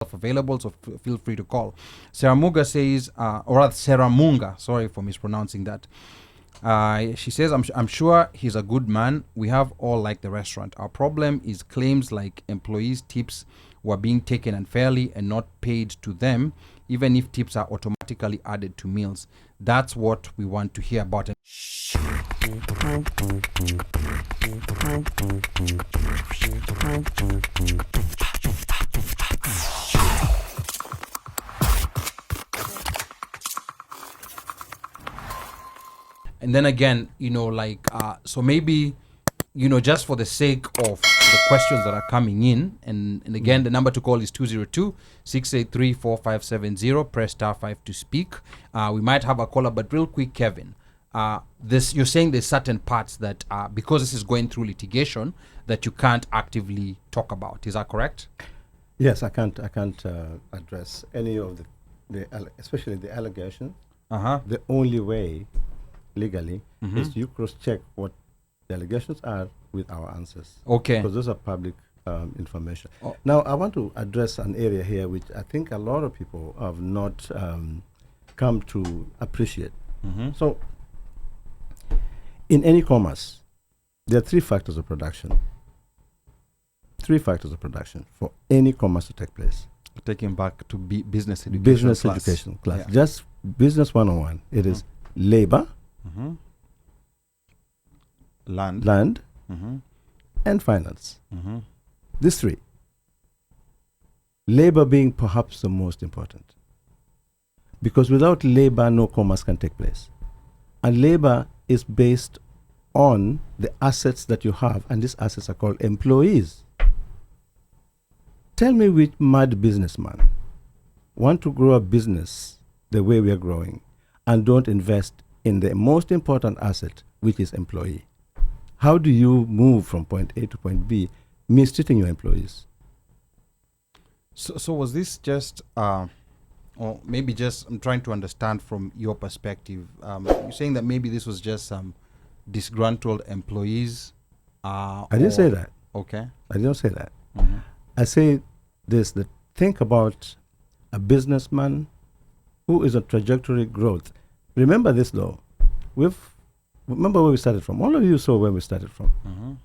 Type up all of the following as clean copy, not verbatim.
available, so feel free to call. Seramunga says, or rather Seramunga, sorry for mispronouncing that. She says, I'm sure he's a good man. We have all like the restaurant. Our problem is claims like employees' tips were being taken unfairly and not paid to them, even if tips are automatically added to meals. That's what we want to hear about. And then again, so maybe, just for the sake of the questions that are coming in, and again, the number to call is 202-683-4570. Press star 5 to speak. We might have a caller, but real quick, Kevin, you're saying there's certain parts that, because this is going through litigation, that you can't actively talk about. Is that correct? Yes, I can't address any of especially the allegation. The only way legally is you cross-check what the allegations are with our answers. Okay. Because those are public information. Now, I want to address an area here which I think a lot of people have not come to appreciate. So, in any commerce, there are three factors of production. Three factors of production for any commerce to take place. Taking back to business education business class. Education class. Yeah. Just business 101. It is labor, land, and finance. These three. Labor being perhaps the most important. Because without labor, no commerce can take place. And labor is based on the assets that you have, and these assets are called employees. Tell me which mad businessman want to grow a business the way we are growing and don't invest in the most important asset, which is employee. How do you move from point A to point B, mistreating your employees? So was this just, or maybe just, I'm trying to understand from your perspective, you're saying that maybe this was just some disgruntled employees? I didn't say that. Okay. I didn't say that. I say this, that think about a businessman who is on trajectory growth. Remember this though. Remember where we started from. All of you saw where we started from.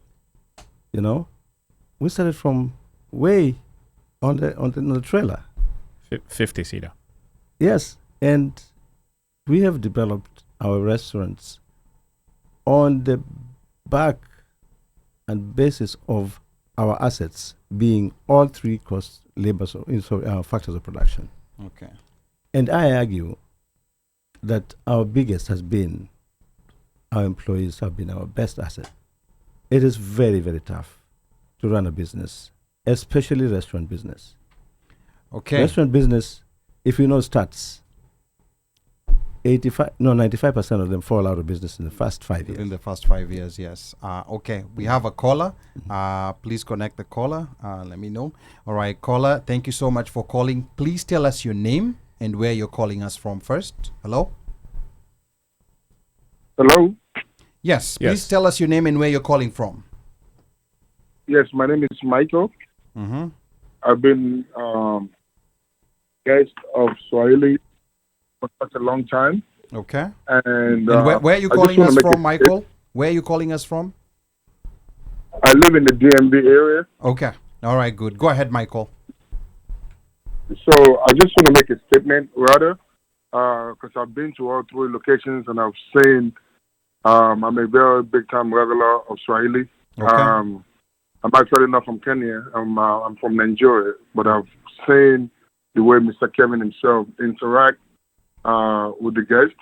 We started from way on the trailer. 50-seater. Yes, and we have developed our restaurants on the back and basis of our assets being all three cost labor factors of production. Okay. And I argue that our biggest has been our employees have been our best asset. It is very, very tough to run a business, especially restaurant business. Okay. Restaurant business, if you know stats, 95% of them fall out of business in the first 5 years. In the first 5 years, yes. Okay, we have a caller. Please connect the caller. Let me know. All right, caller, thank you so much for calling. Please tell us your name and where you're calling us from first. Hello? Hello? Yes, please tell us your name and where you're calling from. Yes, my name is Michael. I've been guest of Swahili for such a long time. Okay. And where are you calling us from, Michael? Where are you calling us from? I live in the DMV area. Okay. All right, good. Go ahead, Michael. So I just want to make a statement, rather, because I've been to all three locations and I've seen I'm a very big-time regular of Swahili. Okay. I'm actually not from Kenya. I'm from Nigeria, but I've seen the way Mr. Kevin himself interact with the guests,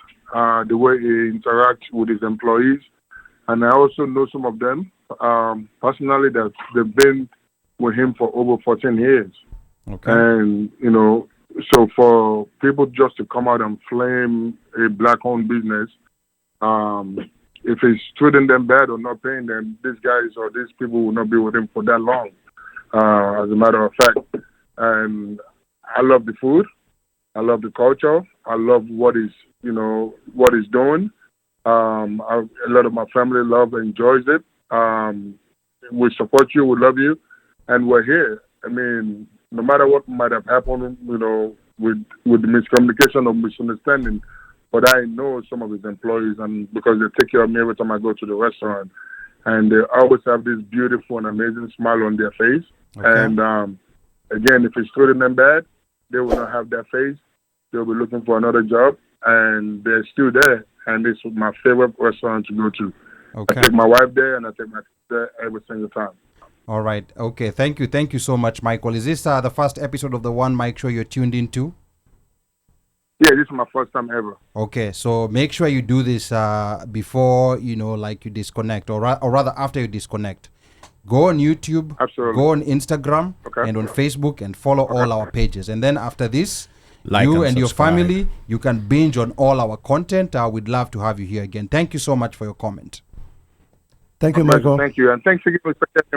the way he interacts with his employees, and I also know some of them personally that they've been with him for over 14 years. Okay. And so for people just to come out and flame a black-owned business, if he's treating them bad or not paying them, these guys or these people will not be with him for that long, as a matter of fact. And I love the food. I love the culture. I love what he's doing. A lot of my family enjoys it. We support you. We love you. And we're here. I mean, no matter what might have happened, with the miscommunication or misunderstanding, but I know some of his employees, and because they take care of me every time I go to the restaurant, and they always have this beautiful and amazing smile on their face. Okay. And again, if it's treating them bad, they will not have that face. They'll be looking for another job, and they're still there. And this is my favorite restaurant to go to. Okay. I take my wife there, and I take my kids there every single time. All right. Okay. Thank you so much, Michael. Is this the first episode of the One Mic Show you're tuned into? Yeah, this is my first time ever. Okay, so make sure you do this before you disconnect, or rather after you disconnect. Go on YouTube, Absolutely. Go on Instagram, Okay. and on Facebook, and follow all our pages. And then after this, Like you and and your subscribe. family, you can binge on all our content. We'd love to have you here again. Thank you so much for your comment. Thank you, Okay, Michael. Thank you, and thanks again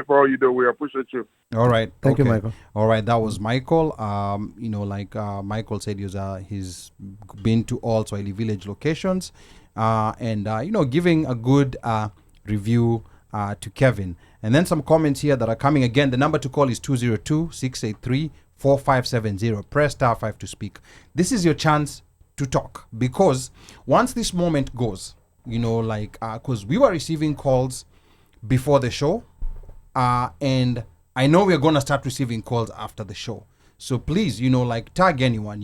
for all you do. We appreciate you. All right. Thank you, okay. Michael. All right, that was Michael. Michael said he's been to all Swahili Village locations, and giving a good review to Kevin. And then some comments here that are coming. Again, the number to call is 202-683-4570. Press *5 to speak. This is your chance to talk, because once this moment goes, because we were receiving calls before the show, and I know we're going to start receiving calls after the show. So please, tag anyone,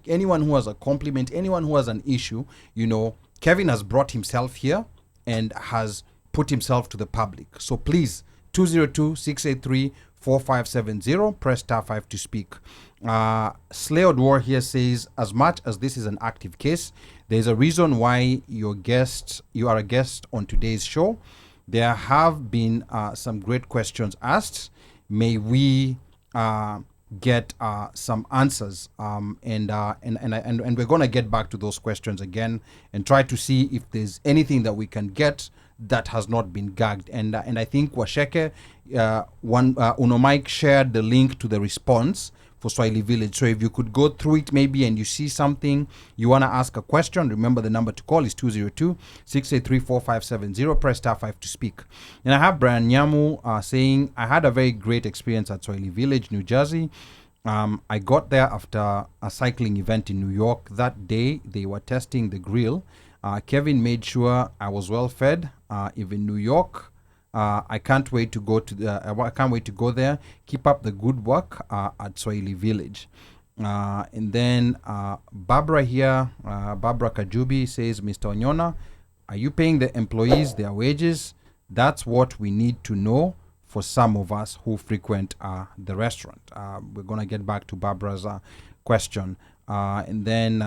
anyone who has a compliment, anyone who has an issue. Kevin has brought himself here and has put himself to the public. So please, 202-683-4570, press *5 to speak. Slay Odwar here says, as much as this is an active case, there's a reason why you are a guest on today's show. There have been some great questions asked. May we get some answers, and we're going to get back to those questions again and try to see if there's anything that we can get that has not been gagged. And I think Washeke, Unomike shared the link to the response for Swahili Village. So if you could go through it maybe, and you see something, you want to ask a question, remember the number to call is 202-683-4570. Press *5 to speak. And I have Brian Nyamu saying, I had a very great experience at Swahili Village, New Jersey. I got there after a cycling event in New York. That day, they were testing the grill. Kevin made sure I was well fed. Even New York, I can't wait to go there. Keep up the good work at Swahili Village. And then Barbara here, Barbara Kajubi says, Mr. Onyona, are you paying the employees their wages? That's what we need to know for some of us who frequent the restaurant. We're going to get back to Barbara's question. And then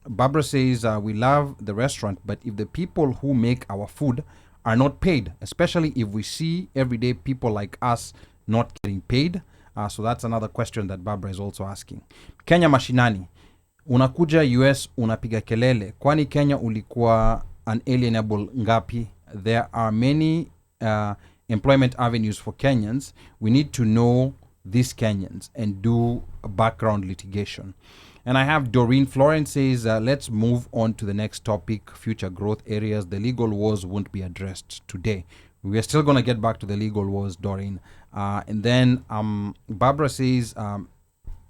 Barbara says, we love the restaurant, but if the people who make our food are not paid, especially if we see everyday people like us not getting paid. So that's another question that Barbara is also asking. Kenya Mashinani, unakuja US unapiga kelele, kwani Kenya ulikuwa unalienable ngapi? There are many employment avenues for Kenyans. We need to know these Kenyans and do a background litigation. And I have Doreen Florence says, let's move on to the next topic, future growth areas. The legal wars won't be addressed today. We are still going to get back to the legal wars, Doreen. And then Barbara says,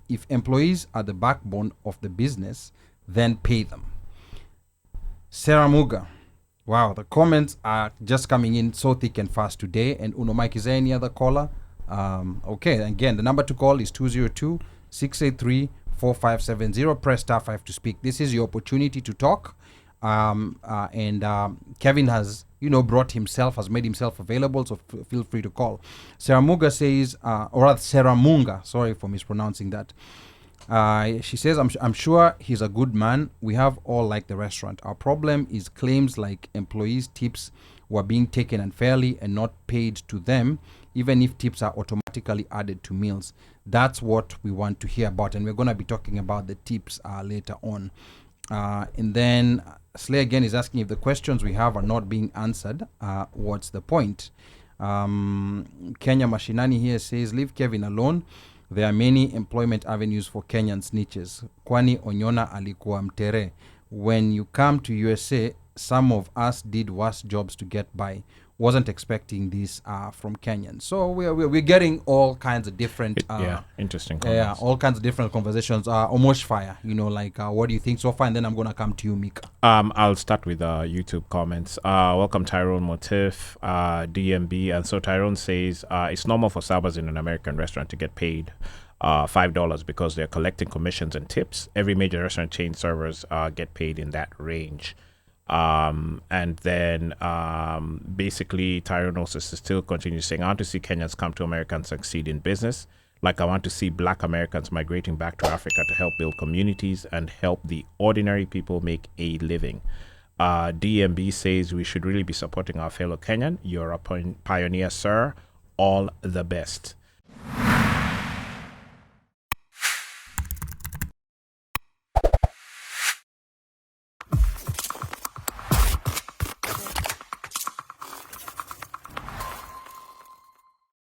if employees are the backbone of the business, then pay them. Sarah Muga. Wow, the comments are just coming in so thick and fast today. And Unomike, is there any other caller? Okay, again, the number to call is 202-683-4570. Press *5 to speak. This is your opportunity to talk. And Kevin has, has made himself available, so feel free to call. Sarah Muga says, or rather Sarah Munga, sorry for mispronouncing that. She says, I'm sure he's a good man. We have all liked the restaurant. Our problem is claims like employees' tips were being taken unfairly and not paid to them, even if tips are automatically added to meals. That's what we want to hear about, and we're going to be talking about the tips later on. And then Slay again is asking, if the questions we have are not being answered, what's the point? Kenya Mashinani here says, leave Kevin alone. There are many employment avenues for Kenyan snitches. Kwani Onyona alikuwa mtere. When you come to USA, some of us did worse jobs to get by. wasn't expecting this from Kenyans. So we're getting all kinds of different interesting comments. All kinds of different conversations. Almost fire, like what do you think so far? And then I'm gonna come to you, Mika. I'll start with YouTube comments. Welcome Tyrone Motif, DMB, and so Tyrone says it's normal for servers in an American restaurant to get paid $5 because they're collecting commissions and tips. Every major restaurant chain servers get paid in that range. And then basically Tyrone also still continues saying, I want to see Kenyans come to America and succeed in business. Like I want to see Black Americans migrating back to Africa to help build communities and help the ordinary people make a living. DMB says we should really be supporting our fellow Kenyan. You're a pioneer, sir. All the best.